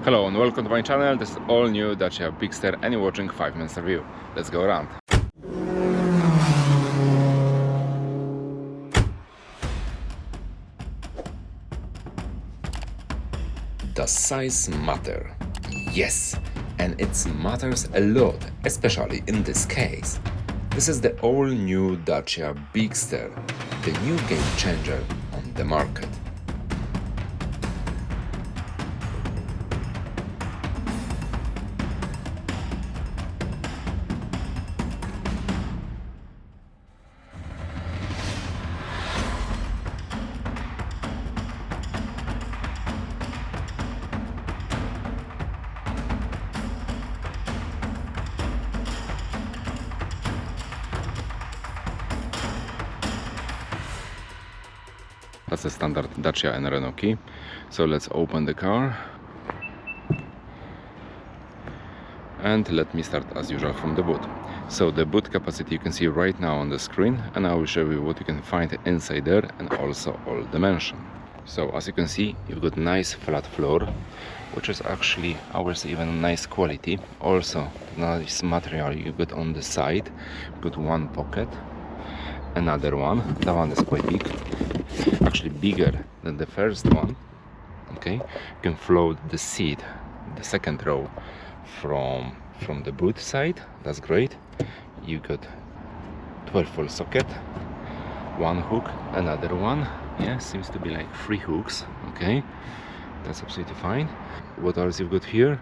Hello and welcome to my channel. This is all new Dacia Bigster and you're watching 5 minutes review. Let's go around. Does size matter? Yes, and it matters a lot, especially in this case. This is the all new Dacia Bigster, the new game changer on the market. That's the standard Dacia and Renault key. So let's open the car. And let me start as usual from the boot. So the boot capacity you can see right now on the screen, and I will show you what you can find inside there and also all dimension. So as you can see, you've got nice flat floor, which is actually, I would say, even nice quality. Also nice material you got on the side. You've got one pocket, another one. That one is quite big, actually bigger than the first one. Okay, you can float the seat, the second row, from the boot side. That's great. You got 12-volt socket, one hook, another one. Yeah, seems to be like 3 hooks. Okay, that's absolutely fine. What else you've got here?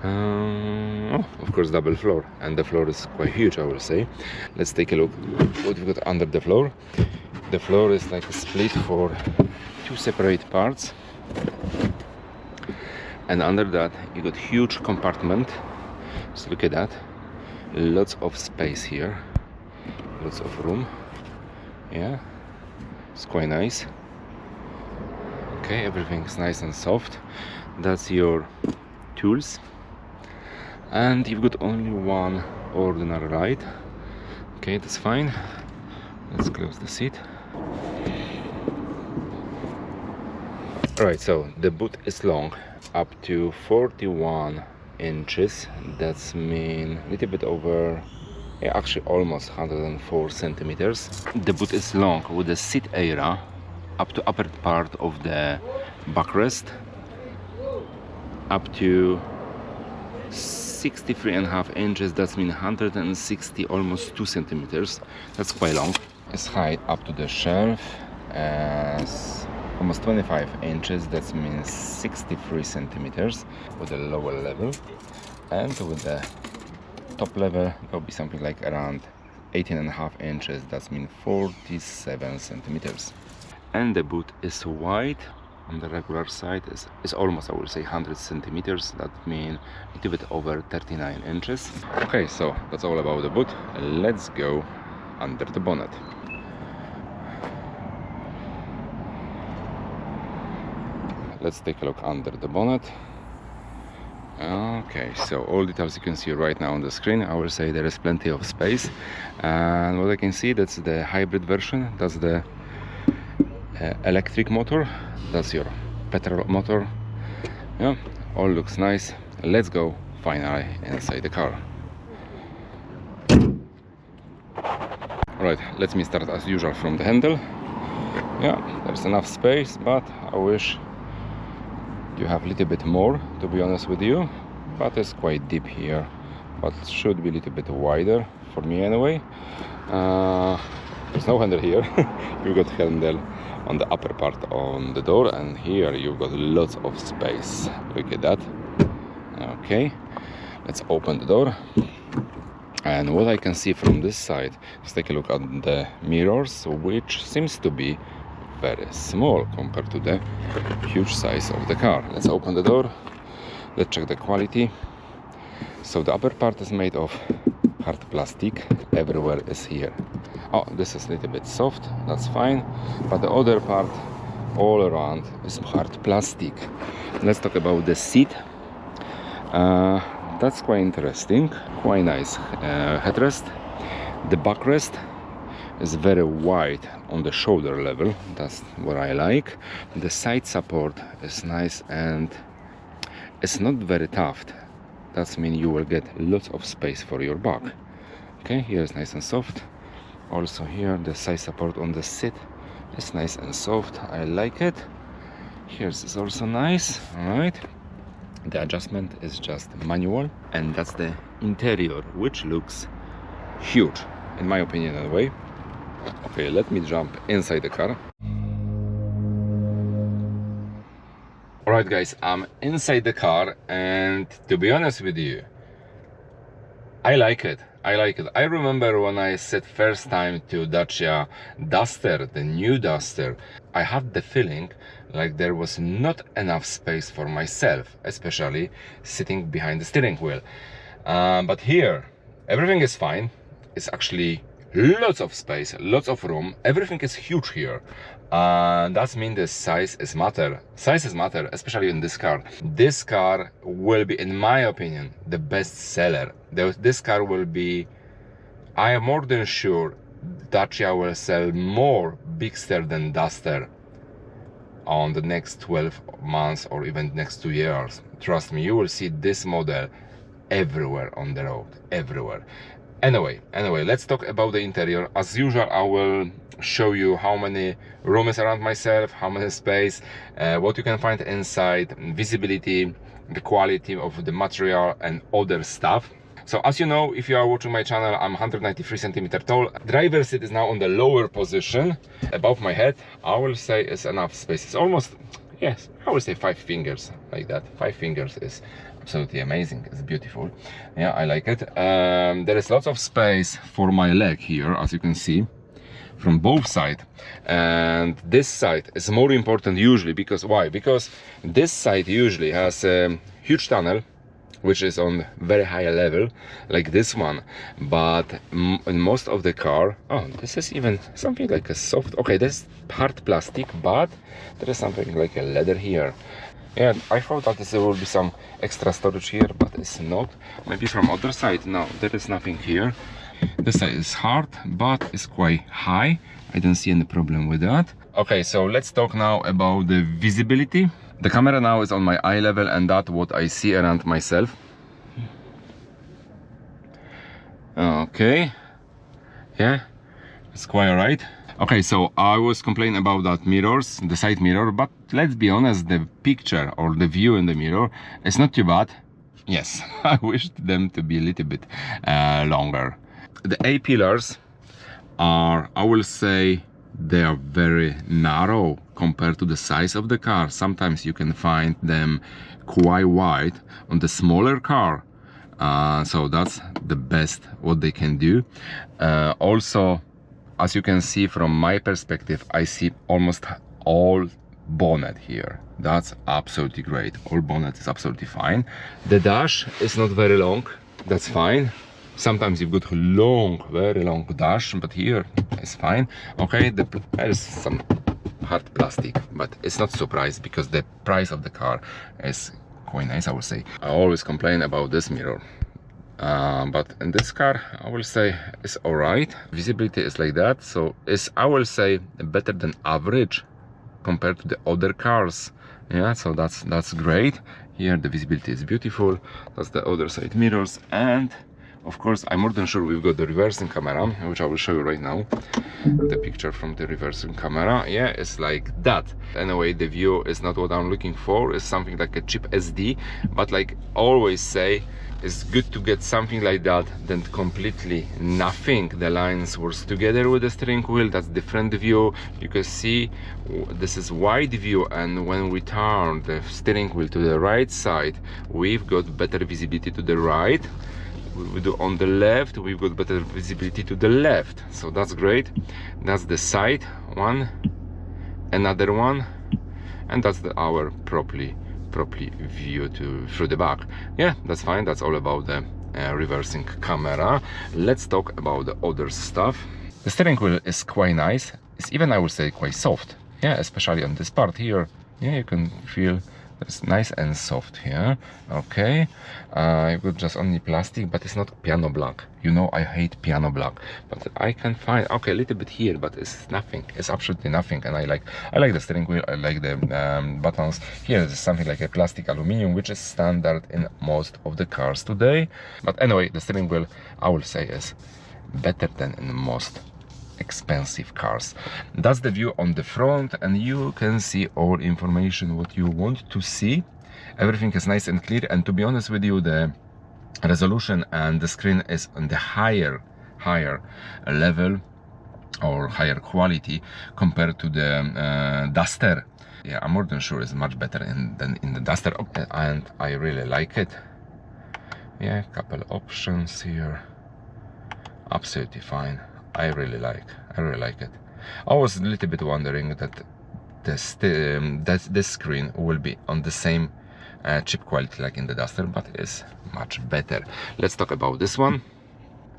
Oh, of course, double floor, and the floor is quite huge, I will say. Let's take a look what we've got under the floor. The floor is like a split for 2 separate parts, and under that you got huge compartment. So look at that, lots of space here, lots of room. Yeah, it's quite nice. Okay, everything's nice and soft. That's your tools, and you've got only one ordinary light. Okay, that's fine. Let's close the seat. Alright, so the boot is long, up to 41 inches. That's mean a little bit over, yeah, actually almost 104 centimeters. The boot is long with the seat area up to upper part of the backrest, up to 63.5 inches. That's mean 160, almost 2 centimeters. That's quite long. It's height up to the shelf as almost 25 inches. That means 63 centimeters with the lower level, and with the top level will be something like around 18.5 inches. That means 47 centimeters. And the boot is wide. On the regular side is almost, I would say, 100 centimeters. That means a little bit over 39 inches. Okay, so that's all about the boot. Let's go under the bonnet. Let's take a look under the bonnet. Okay, so all details you can see right now on the screen. I will say there is plenty of space, and what I can see, that's the hybrid version. That's the electric motor. That's your petrol motor. Yeah, all looks nice. Let's go finally inside the car. Right, let me start as usual from the handle. Yeah, there's enough space, but I wish you have a little bit more, to be honest with you. But it's quite deep here, but should be a little bit wider for me anyway. There's no handle here. You've got handle on the upper part on the door, and here you've got lots of space. Look at that. Okay, let's open the door. And what I can see from this side, let's take a look at the mirrors, which seems to be very small compared to the huge size of the car. Let's open the door. Let's check the quality. So the upper part is made of hard plastic. Everywhere is here. Oh, this is a little bit soft, that's fine, but the other part all around is hard plastic. Let's talk about the seat. That's quite interesting, quite nice headrest. The backrest is very wide on the shoulder level. That's what I like. The side support is nice and It's not very tough. That means you will get lots of space for your back. Okay, here is nice and soft. Also here the side support on the seat is nice and soft. I like it. Here's is also nice. All right. The adjustment is just manual, and that's the interior, which looks huge, in my opinion, anyway. Okay, let me jump inside the car. Alright guys, I'm inside the car, and to be honest with you, I like it. I remember when I sat first time to Dacia Duster, the new Duster, I had the feeling like there was not enough space for myself, especially sitting behind the steering wheel. But here, everything is fine. It's actually lots of space, lots of room. Everything is huge here. That means the size is matter. Sizes matter, especially in this car. This car will be, in my opinion, the best seller. This car will be, I am more than sure, Dacia will sell more Bigster than Duster on the next 12 months or even next 2 years. Trust me, you will see this model everywhere on the road, everywhere. Anyway, let's talk about the interior. As usual, I will show you how many rooms around myself, how many space, what you can find inside, visibility, the quality of the material and other stuff. So as you know, if you are watching my channel, I'm 193 centimeters tall. Driver seat is now on the lower position above my head. I will say it's enough space. It's almost, yes, I will say 5 fingers, like that. 5 fingers is absolutely amazing. It's beautiful. Yeah, I like it. There is lots of space for my leg here, as you can see, from both sides. And this side is more important usually, because why? Because this side usually has a huge tunnel, which is on very high level, like this one. But in most of the car, oh, this is even something like a soft, okay, this is hard plastic, but there is something like a leather here. Yeah, I thought that there will be some extra storage here, but it's not. Maybe from other side. No, there is nothing here. This side is hard, but it's quite high. I don't see any problem with that. Okay, so let's talk now about the visibility. The camera now is on my eye level, and that's what I see around myself. Okay, yeah, it's quite alright. Okay, so I was complaining about that mirrors, the side mirror, but let's be honest, the picture or the view in the mirror is not too bad. Yes, I wished them to be a little bit longer. The A-pillars are, I will say, they are very narrow compared to the size of the car. Sometimes you can find them quite wide on the smaller car. So that's the best what they can do. Also, as you can see from my perspective, I see almost all bonnet here. That's absolutely great. All bonnet is absolutely fine. The dash is not very long. That's fine. Sometimes you've got long, very long dash, but here it's fine. Okay, there's some hard plastic, but it's not surprise because the price of the car is quite nice, I would say. I always complain about this mirror. But in this car, I will say it's all right. Visibility is like that, so it's, I will say, better than average compared to the other cars. Yeah, so that's great. Here the visibility is beautiful. That's the other side mirrors, and of course, I'm more than sure we've got the reversing camera, which I will show you right now. The picture from the reversing camera, yeah, it's like that. Anyway, the view is not what I'm looking for. It's something like a cheap SD, but like always say, it's good to get something like that than completely nothing. The lines works together with the steering wheel. That's different view. You can see this is wide view, and when we turn the steering wheel to the right side, we've got better visibility to the right. We do on the left, we've got better visibility to the left, so that's great. That's the side one, another one, and that's our properly view through the back. Yeah, that's fine. That's all about the reversing camera. Let's talk about the other stuff. The steering wheel is quite nice. It's even, I would say, quite soft. Yeah, especially on this part here. Yeah, you can feel It's nice and soft here. Okay, I've got just only plastic, but it's not piano black. You know, I hate piano black, but I can find, okay, a little bit here, but it's nothing. It's absolutely nothing. And I like the steering wheel. I like the buttons. Here is something like a plastic aluminum, which is standard in most of the cars today. But anyway, the steering wheel, I will say, is better than in most expensive cars. That's the view on the front, and you can see all information what you want to see. Everything is nice and clear, and to be honest with you, the resolution and the screen is on the higher level or higher quality compared to the Duster. Yeah, I'm more than sure it's much better than in the Duster, and I really like it. Yeah, couple options here, absolutely fine. I really like it. I was a little bit wondering that this screen will be on the same chip quality like in the Duster, but it's much better. Let's talk about this one.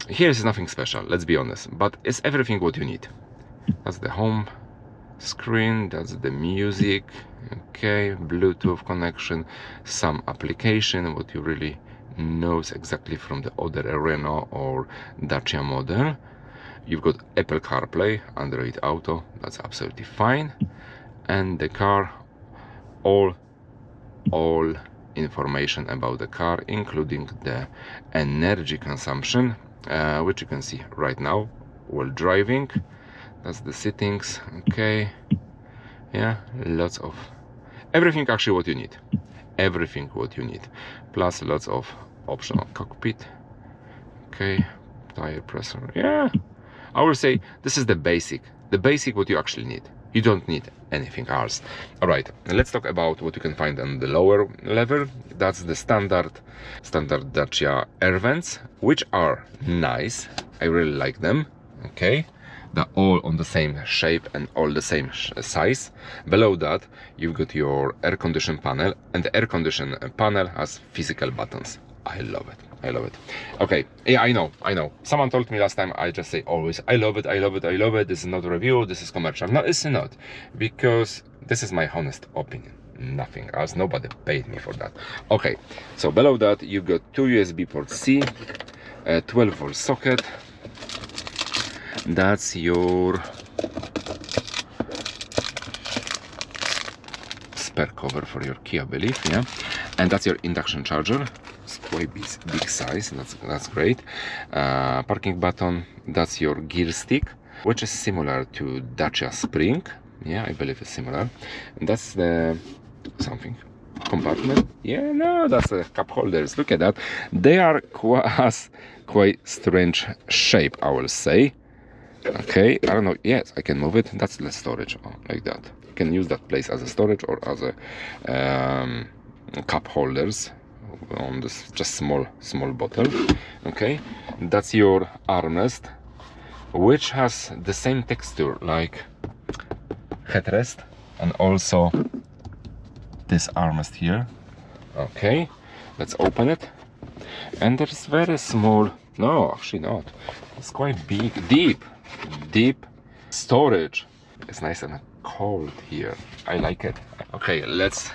Here is nothing special, let's be honest, but it's everything what you need. That's the home screen, that's the music, okay, Bluetooth connection, some application what you really knows exactly from the other Renault or Dacia model. You've got Apple CarPlay, Android Auto, that's absolutely fine. And the car, all information about the car, including the energy consumption, which you can see right now while driving. That's the settings, okay. Yeah, lots of everything actually what you need. Everything what you need. Plus lots of optional cockpit. Okay, tire pressure, yeah. I will say this is the basic what you actually need. You don't need anything else. All right, let's talk about what you can find on the lower level. That's the standard Dacia Irvines, which are nice. I really like them. Okay, they're all on the same shape and all the same size. Below that, you've got your air condition panel, and the air condition panel has physical buttons. I love it. I love it. Okay, yeah, I know. Someone told me last time, I just say always, I love it. This is not a review, this is commercial. No, it's not, because this is my honest opinion. Nothing else, nobody paid me for that. Okay, so below that, you've got two USB port C, a 12-volt socket. That's your spare cover for your key, I believe, yeah. And that's your induction charger. It's quite big size, that's great. Parking button, that's your gear stick, which is similar to Dacia Spring. Yeah, I believe it's similar. And that's the something compartment. Yeah, no, that's the cup holders. Look at that. They are quite strange shape, I will say. Okay, I don't know. Yes, I can move it. That's the storage, like that. You can use that place as a storage or as a cup holders on this just small bottle. Okay, that's your armrest, which has the same texture like headrest, and also this armrest here. Okay, let's open it, and there's very small, no, actually not, it's quite big, deep storage. It's nice and cold here. I like it. Okay, let's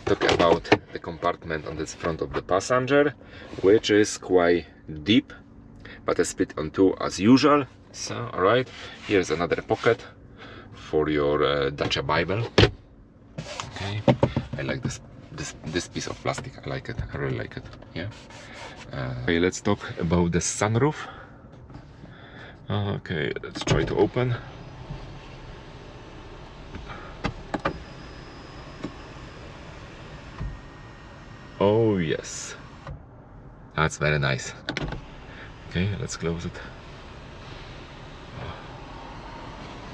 talk about the compartment on this front of the passenger, which is quite deep, but it's split on two as usual. So, all right, here's another pocket for your Dacia Bible. Okay, I like this piece of plastic. I like it. I really like it. Yeah. Okay, let's talk about the sunroof. Okay, let's try to open. Oh yes, that's very nice. Okay, let's close it.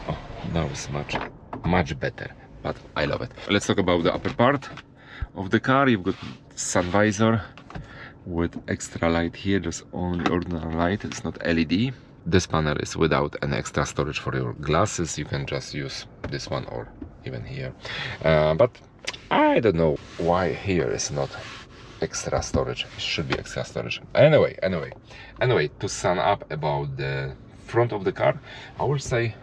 Oh, now it's much better, but I love it. Let's talk about the upper part of the car. You've got sun visor with extra light here. There's only ordinary light, it's not LED. This panel is without an extra storage for your glasses. You can just use this one or even here. But I don't know why here is not extra storage. It should be extra storage. Anyway, to sum up about the front of the car, I will say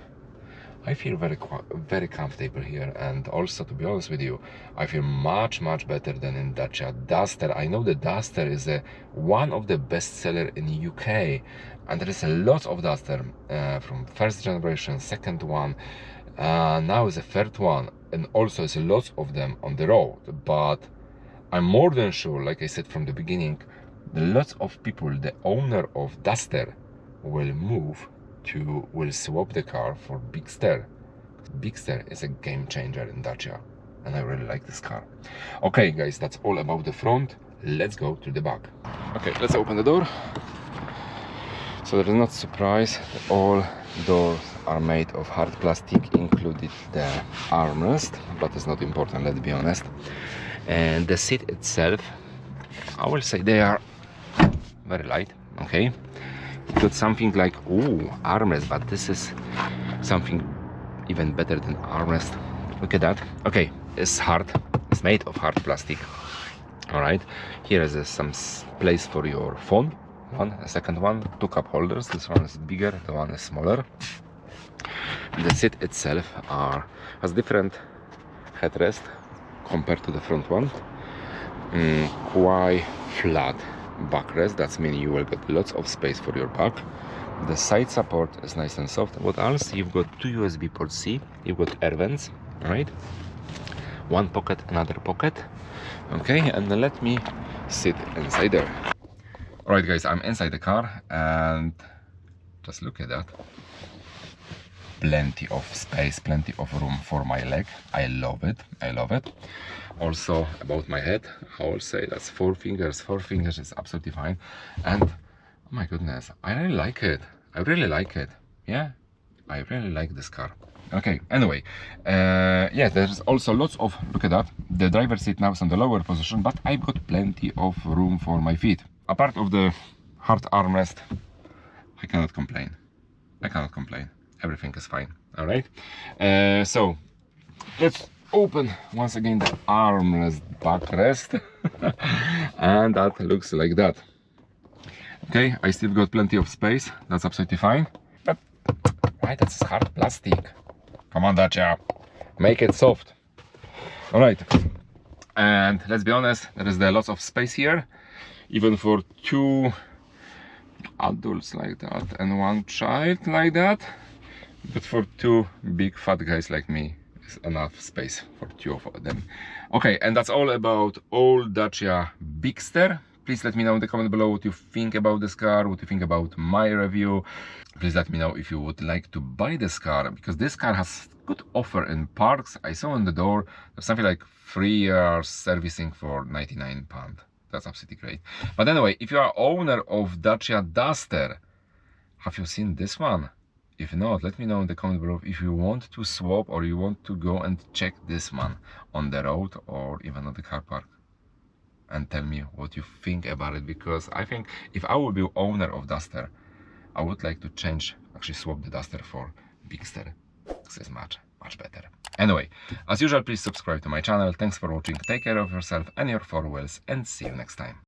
I feel very comfortable here, and also, to be honest with you, I feel much better than in Dacia Duster. I know the Duster is one of the best seller in UK, and there is a lot of Duster from first generation, second one, now is the third one, and also there's a lot of them on the road. But I'm more than sure, like I said from the beginning, lots of people, the owner of Duster, will swap the car for Bigster. Bigster is a game changer in Dacia, and I really like this car. Okay guys, that's all about the front. Let's go to the back. Okay, let's open the door. So there is not surprise that all doors are made of hard plastic, included the armrest, but it's not important, let's be honest. And the seat itself, I will say they are very light. Okay, it got something like armrest, but this is something even better than armrest. Look at that. Okay, it's hard, it's made of hard plastic. All right, here is some place for your phone. A second one, 2 cup holders. This one is bigger, the one is smaller. The seat itself has different headrest compared to the front one. Quite flat backrest, that means you will get lots of space for your back. The side support is nice and soft. What else? You've got 2 USB port C, you've got air vents, right? One pocket, another pocket. Okay, and then let me sit inside there. Alright guys, I'm inside the car, and just look at that. Plenty of space, plenty of room for my leg. I love it, I love it. Also about my head, I will say that's 4 fingers. 4 fingers is absolutely fine. And oh my goodness, I really like it. I really like it. Yeah, I really like this car. Okay, anyway, yeah, there's also lots of, look at that. The driver's seat now is on the lower position, but I've got plenty of room for my feet. Apart of the hard armrest, I cannot complain. I cannot complain. Everything is fine. All right. So let's open once again the armrest backrest, and that looks like that. Okay, I still got plenty of space. That's absolutely fine. But why that's hard plastic? Come on, Dacia, make it soft. All right. And let's be honest, there is lots of space here, even for 2 adults like that and 1 child like that. But for 2 big fat guys like me, it's enough space for 2 of them. Okay, and that's all about old Dacia Bigster. Please let me know in the comment below what you think about this car, what you think about my review. Please let me know if you would like to buy this car, because this car has good offer in parks. I saw on the door there's something like 3 years servicing for £99. That's absolutely great. But anyway, if you are owner of Dacia Duster, have you seen this one? If not, let me know in the comment below if you want to swap, or you want to go and check this one on the road or even at the car park, and tell me what you think about it. Because I think if I would be owner of Duster, I would like to actually swap the Duster for Bigster. This is much better. Anyway, as usual, please subscribe to my channel. Thanks for watching. Take care of yourself and your 4 wheels, and see you next time.